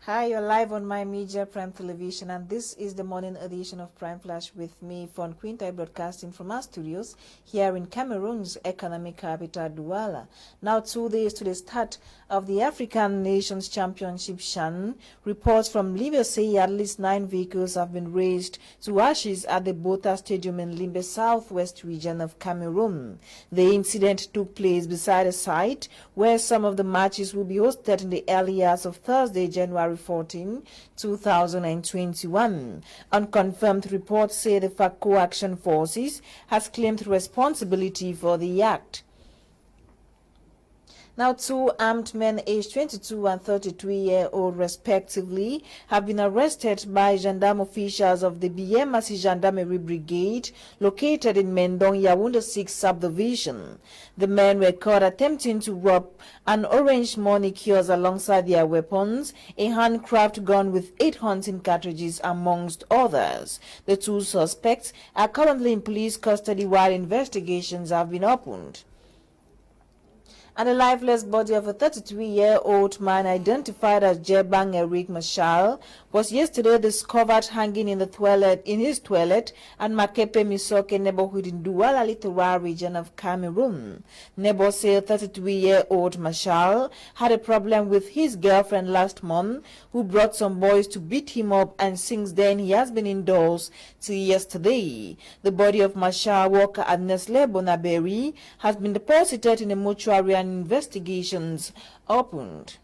Hi, you're live on My Media Prime Television, and this is the morning edition of Prime Flash with me, Fon Quintai, broadcasting from our studios here in Cameroon's economic capital, Douala. Now, 2 days to the start of the African Nations Championship Shan, reports from Limbe say at least 9 vehicles have been razed to ashes at the Bota Stadium in Limbe, southwest region of Cameroon. The incident took place beside a site where some of the matches will be hosted in the early hours of Thursday, January 14, 2021. Unconfirmed reports say the FACO Action Forces has claimed responsibility for the act. Now, 2 armed men aged 22 and 33-year-old respectively have been arrested by gendarme officials of the Biemasi Gendarmerie Brigade located in Mendong, Yaoundé 6 subdivision. The men were caught attempting to rob an orange money kiosk alongside their weapons, a handcraft gun with 8 hunting cartridges amongst others. The 2 suspects are currently in police custody while investigations have been opened. And the lifeless body of a 33-year-old man identified as Jebang Eric Marshall was yesterday discovered hanging in his toilet at Makepe Misoke neighborhood in Douala Littoral region of Cameroon. Neighbors say 33-year-old Marshall had a problem with his girlfriend last month, who brought some boys to beat him up, and since then he has been indoors till yesterday. The body of Marshall, worker at Nestle Bonaberi, has been deposited in a mortuary and investigations opened.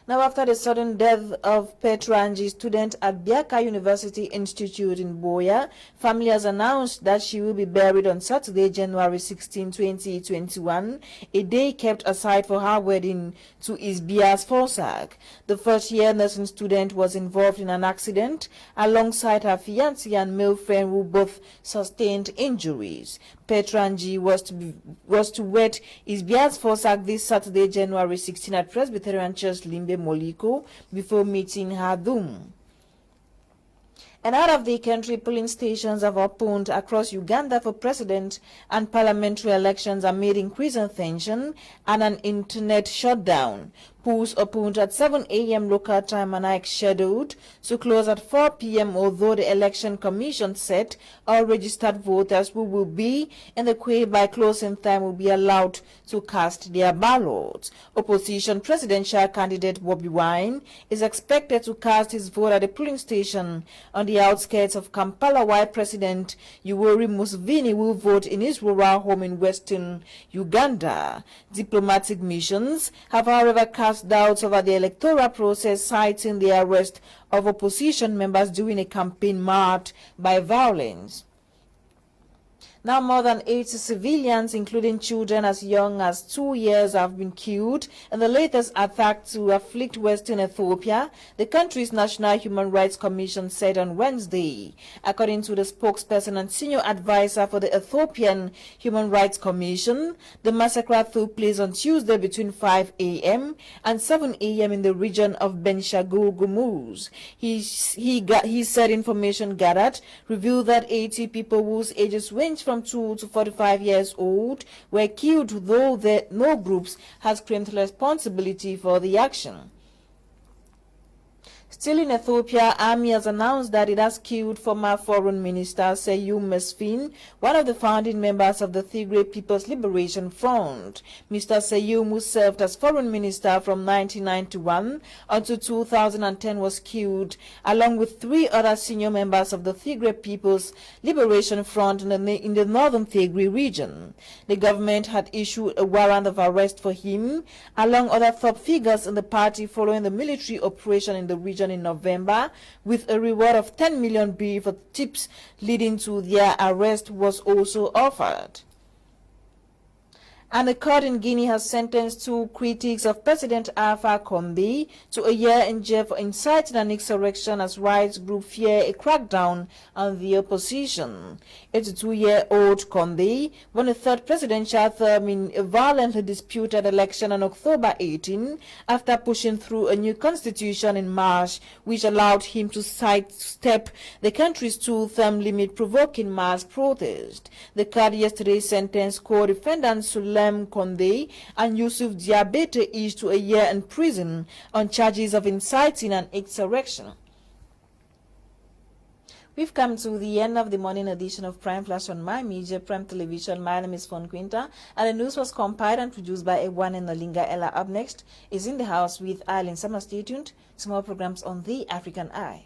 Now, after the sudden death of Petrangi, student at Biaka University Institute in Boya, family has announced that she will be buried on Saturday, January 16, 2021, a day kept aside for her wedding to Isbias Forsak. The first-year nursing student was involved in an accident alongside her fiancé and male friend, who both sustained injuries. Petrangi was to wed Isbias Forsak this Saturday, January 16, at Presbyterian Church Limbe Moliko, before meeting her doom. And out of the country, polling stations have opened across Uganda for president and parliamentary elections amid increasing tension and an internet shutdown. Polls opened at 7 a.m. local time and are scheduled to close at 4 p.m. although the Election Commission said all registered voters who will be in the queue by closing time will be allowed to cast their ballots. Opposition presidential candidate Bobi Wine is expected to cast his vote at the polling station on the outskirts of Kampala, while President Yoweri Museveni will vote in his rural home in western Uganda. Diplomatic missions have, however, cast doubts over the electoral process, citing the arrest of opposition members during a campaign marked by violence. Now, more than 80 civilians, including children as young as 2 years, have been killed in the latest attack to afflict Western Ethiopia, the country's National Human Rights Commission said on Wednesday. According to the spokesperson and senior advisor for the Ethiopian Human Rights Commission, the massacre took place on Tuesday between 5 a.m. and 7 a.m. in the region of Benshangul Gumuz. He said information gathered revealed that 80 people whose ages range from 2 to 45 years old were killed, though no groups has claimed responsibility for the action. Still in Ethiopia, army has announced that it has killed former Foreign Minister Seyum Mesfin, one of the founding members of the Tigray People's Liberation Front. Mr. Seyum, who served as Foreign Minister from 1991 until 2010, was killed, along with 3 other senior members of the Tigray People's Liberation Front in the northern Tigray region. The government had issued a warrant of arrest for him, along other top figures in the party, following the military operation in the region in November, with a reward of 10 million birr for tips leading to their arrest was also offered. And a court in Guinea has sentenced 2 critics of President Alpha Condé to a year in jail for inciting an insurrection as rights group fear a crackdown on the opposition. 82-year-old Condé won a 3rd presidential term in a violently disputed election on October 18 after pushing through a new constitution in March, which allowed him to sidestep the country's 2-term limit, provoking mass protest. The court yesterday sentenced co-defendants to Ibrahim Konde and Yusuf Diabete, each to a year in prison on charges of inciting an insurrection. We've come to the end of the morning edition of Prime Flash on My Media Prime Television. My name is Fon Quinta, and the news was compiled and produced by Ewan and Nalinga Ella. Up next is In the House with Eileen Summer. Stay tuned to more programs on The African Eye.